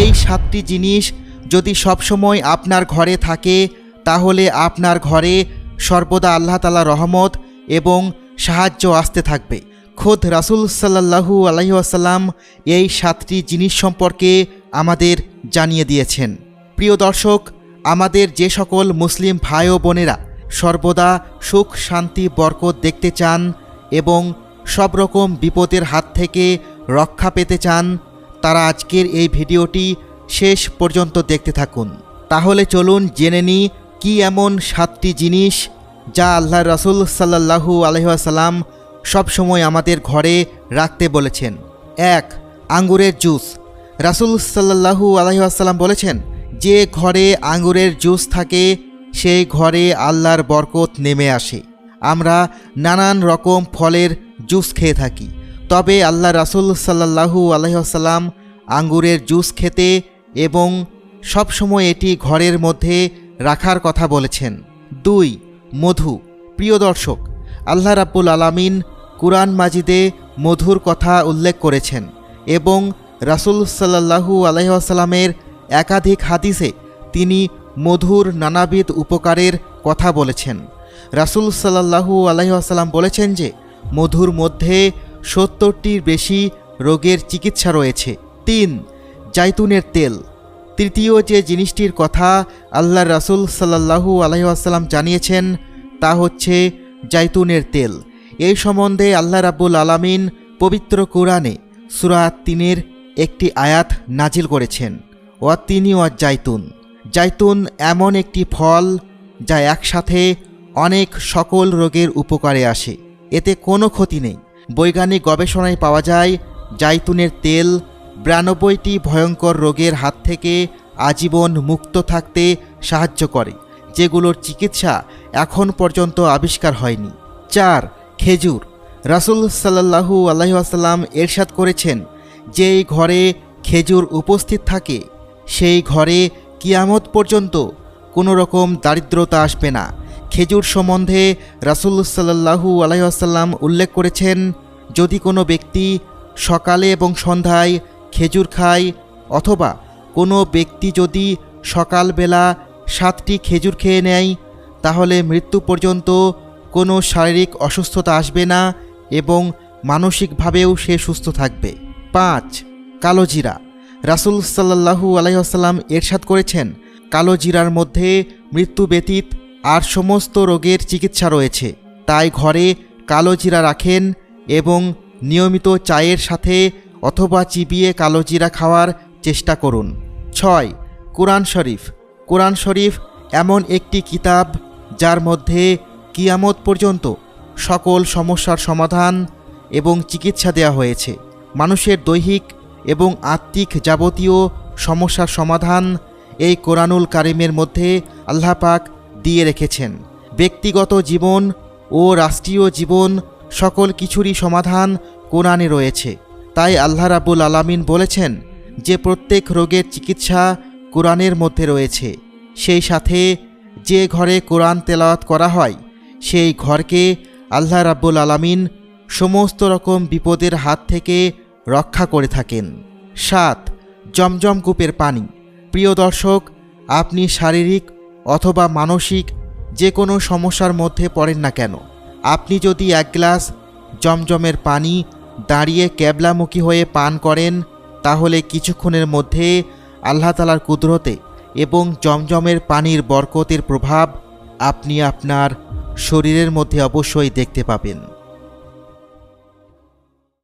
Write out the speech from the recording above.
এই 7টি জিনিস যদি সবসময় আপনার ঘরে থাকে তাহলে আপনার ঘরে সর্বদা আল্লাহ তাআলার রহমত এবং সাহায্য আসতে থাকবে। খোদ রাসূল সাল্লাল্লাহু আলাইহি ওয়াসাল্লাম এই 7টি জিনিস সম্পর্কে আমাদের জানিয়ে দিয়েছেন। প্রিয় দর্শক, আমাদের যে সকল মুসলিম ভাই ও বোনেরা সর্বদা সুখ শান্তি বরকত দেখতে চান এবং সব রকম বিপদের হাত থেকে রক্ষা পেতে চান, তারা আজকের এই ভিডিওটি শেষ পর্যন্ত দেখতে থাকুন। তাহলে চলুন জেনে নিই কি এমন 7টি জিনিস যা আল্লাহর রাসূল সাল্লাল্লাহু আলাইহি ওয়াসাল্লাম সবসময় আমাদের ঘরে রাখতে বলেছেন। 1. আঙ্গুরের জুস। রাসূল সাল্লাল্লাহু আলাইহি ওয়াসাল্লাম বলেছেন, যে ঘরে আঙ্গুরের জুস থাকে সেই ঘরে আল্লাহর বরকত নেমে আসে। আমরা নানান রকম ফলের জুস খেয়ে থাকি, তবে আল্লাহ রাসূল সাল্লাল্লাহু আলাইহি ওয়াসাল্লাম আঙ্গুরের জুস খেতে এবং সবসময় এটি ঘরের মধ্যে রাখার কথা বলেছেন। 2. মধু। প্রিয় দর্শক, আল্লাহ রাব্বুল আলামিন কুরআন মাজিদে মধুর কথা উল্লেখ করেছেন এবং রাসূল সাল্লাল্লাহু আলাইহি ওয়াসাল্লামের একাধিক হাদিসে তিনি মধুর নানাবিধ উপকারের কথা বলেছেন। রাসূল সাল্লাল্লাহু আলাইহি ওয়াসাল্লাম বলেছেন যে মধুর মধ্যে 70টির বেশি রোগের চিকিৎসা রয়েছে। 3. জাইতুনের তেল। তৃতীয় যে জিনিসটির কথা আল্লাহর রাসূল সাল্লাল্লাহু আলাইহি ওয়াসাল্লাম জানিয়েছেন তা হচ্ছে জাইতুনের তেল। এই সম্বন্ধে আল্লাহ রাব্বুল আলামিন পবিত্র কোরআনে সূরা 3-এর একটি আয়াত নাজিল করেছেন, ওয়াতিনি ওয়া জাইতুন। জাইতুন এমন একটি ফল যা একসাথে অনেক সকল রোগের উপকারে আসে, এতে কোনো ক্ষতি নেই। বৈজ্ঞানিক গবেষণায় পাওয়া যায় জাইতুনের তেল 92টি ভয়ঙ্কর রোগের হাত থেকে আজীবন মুক্ত থাকতে সাহায্য করে, যেগুলোর চিকিৎসা এখন পর্যন্ত আবিষ্কার হয়নি। 4. খেজুর। রাসূল সাল্লাল্লাহু আলাইহি ওয়াসাল্লাম ইরশাদ করেছেন, যেই ঘরে খেজুর উপস্থিত থাকে সেই ঘরে কিয়ামত পর্যন্ত কোনো রকম দারিদ্রতা আসবে না। খেজুর সম্বন্ধে রাসূল সাল্লাল্লাহু আলাইহি ওয়াসাল্লাম উল্লেখ করেছেন, যদি কোনো ব্যক্তি সকালে এবং সন্ধ্যায় খেজুর খায় অথবা কোনো ব্যক্তি যদি সকালবেলা 7টি খেজুর খেয়ে নেয় তাহলে মৃত্যু পর্যন্ত কোনো শারীরিক অসুস্থতা আসবে না এবং মানসিকভাবেও সে সুস্থ থাকবে। 5. কালো জিরা। রাসূল সাল্লাল্লাহু আলাইহি ওয়াসাল্লাম ইরশাদ করেছেন, কালো জিরার মধ্যে মৃত্যু ব্যতীত আর সমস্ত রোগের চিকিৎসা রয়েছে। তাই ঘরে কালো জিরা রাখেন এবং নিয়মিত চায়ের সাথে অথবা চিবিয়ে কালো জিরা খাওয়ার চেষ্টা করুন। 6. কুরআন শরীফ। কুরআন শরীফ এমন একটি কিতাব যার মধ্যে কিয়ামত পর্যন্ত সকল সমস্যার সমাধান এবং চিকিৎসা দেওয়া হয়েছে। মানুষের দৈহিক এবং আত্মিক যাবতীয় সমস্যার সমাধান এই কোরআনুল কারিমের মধ্যে আল্লাহ পাক দিয়ে রেখেছেন। ব্যক্তিগত জীবন ও রাষ্ট্রীয় জীবন সকল কিছুরই সমাধান কোরআনে রয়েছে। তাই আল্লাহ রাব্বুল আলামিন বলেছেন যে প্রত্যেক রোগের চিকিৎসা কোরআনের মধ্যে রয়েছে। সেই সাথে যে ঘরে কোরআন তেলাওয়াত করা হয় সেই ঘরকে আল্লাহ রাব্বুল আলামিন সমস্ত রকম বিপদের হাত থেকে রক্ষা করে থাকেন। 7. জমজম কূপের পানি। প্রিয় দর্শক, আপনি শারীরিক অথবা মানসিক যে কোনো সমস্যার মধ্যে পড়েন না কেন, আপনি যদি 1 গ্লাস জমজমের পানি দাঁড়িয়ে ক্যাবলামুখী হয়ে পান করেন তাহলে কিছুক্ষণের মধ্যে আল্লাহ তাআলার কুদরতে এবং জমজমের পানির বরকতের প্রভাব আপনি আপনার শরীরের মধ্যে অবশ্যই দেখতে পাবেন।